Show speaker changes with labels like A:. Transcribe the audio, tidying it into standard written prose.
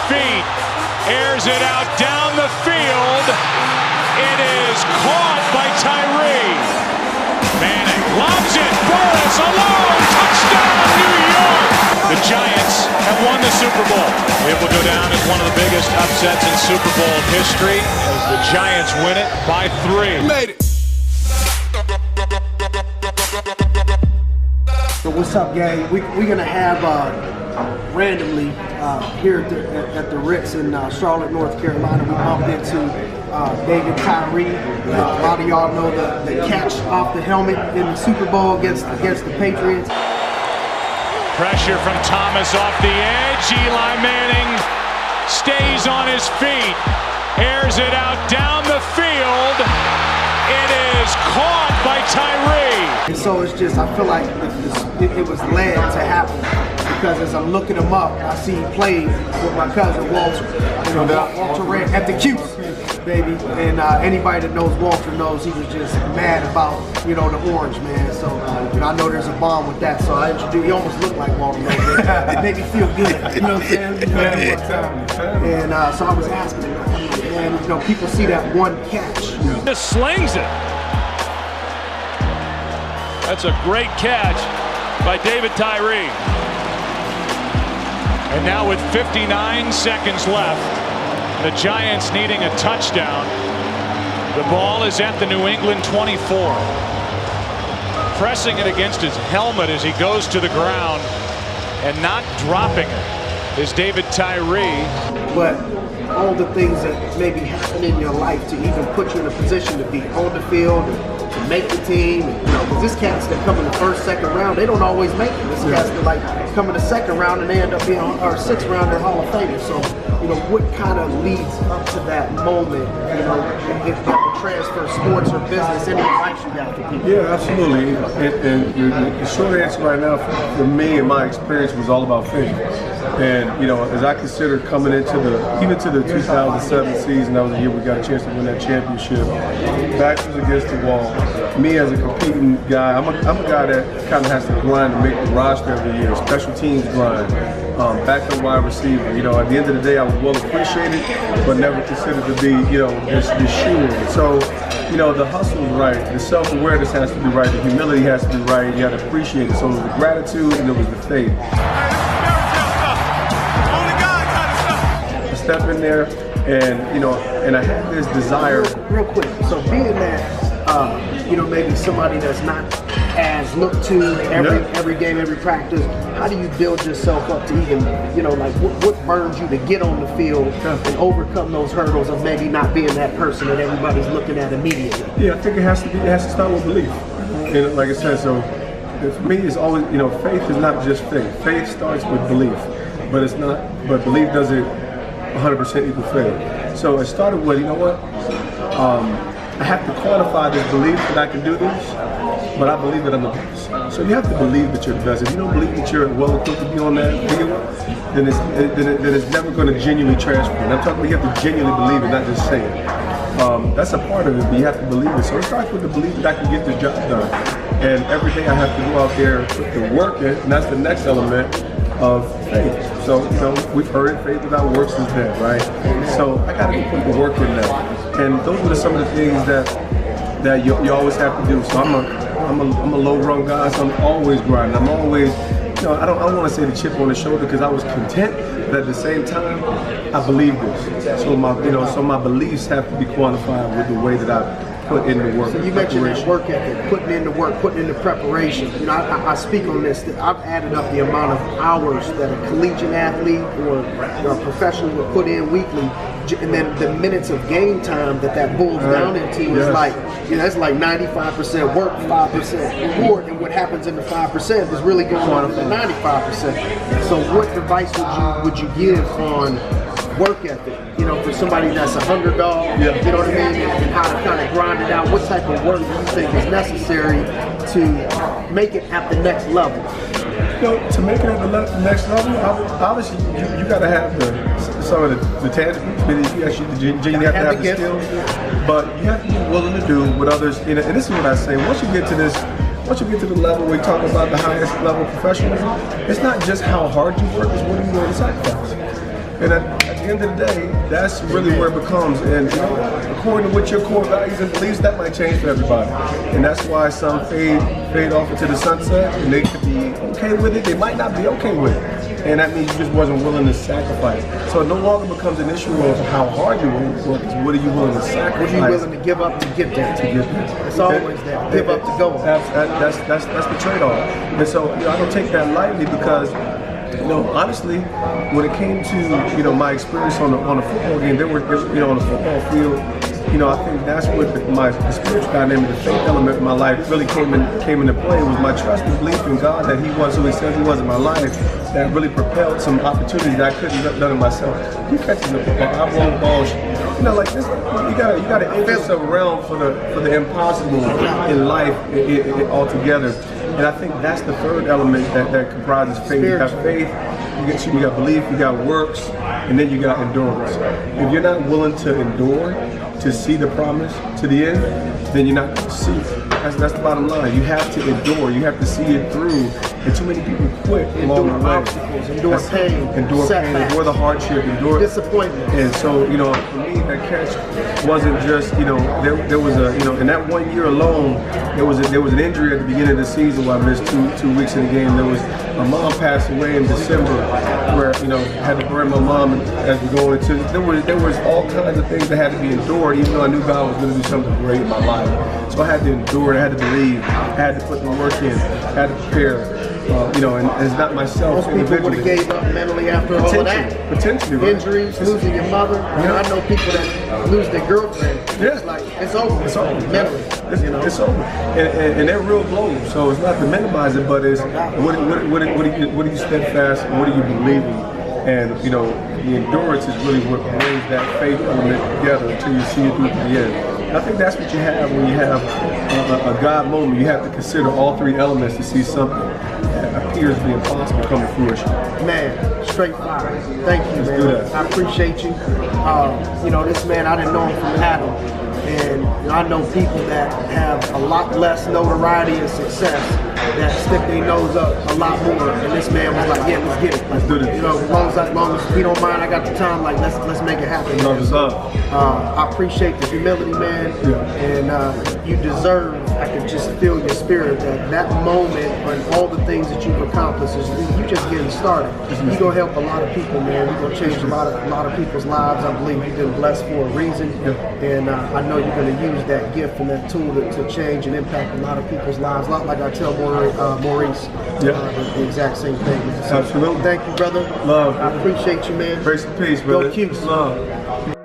A: feet, airs it out down the field. It is caught by Tyree. Manning lobs it. Burris alone. Touchdown, New York. The Giants have won the Super Bowl. It will go down as one of the biggest upsets in Super Bowl history as the Giants win it by 3.
B: Made it.
C: So what's up, gang? We're gonna have randomly here at the Ritz in Charlotte, North Carolina. We bumped into David Tyree. A lot of y'all know the catch off the helmet in the Super Bowl against the Patriots.
A: Pressure from Thomas off the edge. Eli Manning stays on his feet, airs it out down the field. It is caught by Tyree.
C: And so it's just, I feel like it was led to happen because as I'm looking him up, I see he played with my cousin Walter. You know, Walter ran at the Q's, baby. And anybody that knows Walter knows he was just mad about, you know, the orange, man. So you know, I know there's a bond with that. So I introduced, he almost looked like Walter. It made me feel good. You know what I'm saying? And so I was asking him, and you know, people see that one catch.
A: Just slings it. That's a great catch by David Tyree. And now with 59 seconds left, the Giants needing a touchdown. The ball is at the New England 24. Pressing it against his helmet as he goes to the ground and not dropping it is David Tyree.
C: But all the things that maybe happen in your life to even put you in a position to be on the field and to make the team, and, you know, because this cats that come in the first, second round, they don't always make it. This cats that like come in the second round and they end up being our sixth round in Hall of Famers. So, you know, what kind of leads up to that moment, you know, if you have to transfer sports or business, any advice you got for people?
B: Yeah, absolutely. And the short answer right now for me and my experience was all about faith. And, you know, as I consider coming into even to the 2007 season, that was the year we got a chance to win that championship. Backs was against the wall. Me as a competing guy, I'm a guy that kind of has to grind to make the roster every year. Special teams grind, backup wide receiver. You know, at the end of the day, I was well appreciated, but never considered to be, you know, this shoe. So, you know, the hustle is right, the self-awareness has to be right, the humility has to be right. You got to appreciate it. So it was the gratitude and it was the faith. Step in there, and you know, and I had this desire.
C: Real quick, so being that, you know, maybe somebody that's not as looked to every game, every practice, how do you build yourself up to even, you know, like what burns you to get on the field and overcome those hurdles of maybe not being that person that everybody's looking at immediately?
B: Yeah, I think it has to start with belief. And like I said, so for me, it's always, you know, faith is not just faith. Faith starts with belief, but it's not. But belief doesn't 100% equal faith. So it started with, you know what, I have to quantify this belief that I can do this, but I believe that I'm the best. So you have to believe that you're the best. If you don't believe that you're well equipped to be on that field, then it's never going to genuinely transfer. And I'm talking about you have to genuinely believe it, not just say it. That's a part of it, but you have to believe it. So it starts with the belief that I can get this job done. And every day I have to go out there and put the work in, and that's the next element of faith. So, you know, we've heard it, faith without works is dead, right? So I gotta go put the work in there. And those are some of the things that you always have to do. So I'm a low run guy, so I'm always grinding. I'm always, you know, I don't want to say the chip on the shoulder because I was content, but at the same time, I believe this. So my beliefs have to be quantified with the way that I put in the work.
C: So you mentioned that work ethic, putting in the work, putting in the preparation. You know, I speak on this, that I've added up the amount of hours that a collegiate athlete or a professional would put in weekly, and then the minutes of game time that boils down into is like, you know, that's like 95% work, 5% reward, and what happens in the 5% is really going on the 95%. So what advice would you give on work ethic, you know, for somebody that's a hunger dog, you know what I mean, and how to kind of grind it out? What type of work do you think is necessary to make it at the next level?
B: You know, to make it at the next level, obviously you got to have some of the tangibles. You actually genuinely have to have the skills, but you have to be willing to do what others. You know, and this is what I say: once you get to the level where we talk about the highest level of professionalism, it's not just how hard you work; it's what are you willing to sacrifice. And at the end of the day, that's really where it becomes. And according to what your core values and beliefs, that might change for everybody. And that's why some fade off into the sunset, and they could be okay with it. They might not be okay with it. And that means you just wasn't willing to sacrifice. So it no longer becomes an issue of how hard you work. It's what are you willing to sacrifice?
C: What are you willing to give up to get there? It's always that. Give up to go.
B: That's the trade-off. And so I don't take that lightly because, honestly, when it came to my experience on a football game, there were on the football field. I think that's what the spiritual dynamic, the faith element of my life really came into play. It was my trust and belief in God that He was who He said He was in my life that really propelled some opportunities that I couldn't have done it myself. You catching the football, I blow balls. Like this, you gotta enter yourself around for the impossible in life altogether. And I think that's the third element that comprises faith. You got faith, you got belief, you got works, and then you got endurance. If you're not willing to endure to see the promise to the end, then you're not going to see it. That's the bottom line. You have to endure. You have to see it through. And too many people quit along the way.
C: Obstacles, endure pain,
B: endure the hardship, endure
C: disappointment.
B: And so, for me, that catch wasn't just, there was in that 1 year alone, there was an injury at the beginning of the season where I missed two weeks in the game. There was my mom passed away in December, where had to bury my mom as we go into. There was all kinds of things that had to be endured, even though I knew God was going to do something great in my life. So I had to endure. I had to believe. I had to put the work in. I had to prepare. And it's not myself.
C: Most people would have gave up mentally after all of that.
B: Potentially, right?
C: Injuries, losing your mother. I know people that lose their girlfriend.
B: Yeah.
C: It's like, it's over.
B: It's over.
C: Mentally.
B: It's over. And they're real blows. So it's not to minimize it, but it's what are you steadfast? What are you believing? And the endurance is really what brings that faith element together until you see it through to the end. I think that's what you have when you have a God moment. You have to consider all three elements to see something that appears to be impossible come to fruition.
C: Man, straight fire. Thank you, man.
B: Do that.
C: I appreciate you. This man, I didn't know him from Adam. And I know people that have a lot less notoriety and success that stick their nose up a lot more. And this man was like, yeah, let's get it.
B: Let's do this.
C: As long as we don't mind, I got the time, like let's make it happen.
B: Love is love.
C: I appreciate the humility, man.
B: Yeah.
C: And you deserve, I can just feel your spirit that moment and all the things that you've accomplished is you just getting started. You're gonna help a lot of people, man. You're gonna change a lot of people's lives. I believe you've been blessed for a reason.
B: Yeah.
C: And I know you're gonna use that gift and that tool to change and impact a lot of people's lives. A lot like I tell Maurice, the exact same thing. Man. So,
B: absolutely.
C: Thank you, brother.
B: Love.
C: I appreciate you, man.
B: Grace and peace, brother.
C: Go Cuse.
B: Love.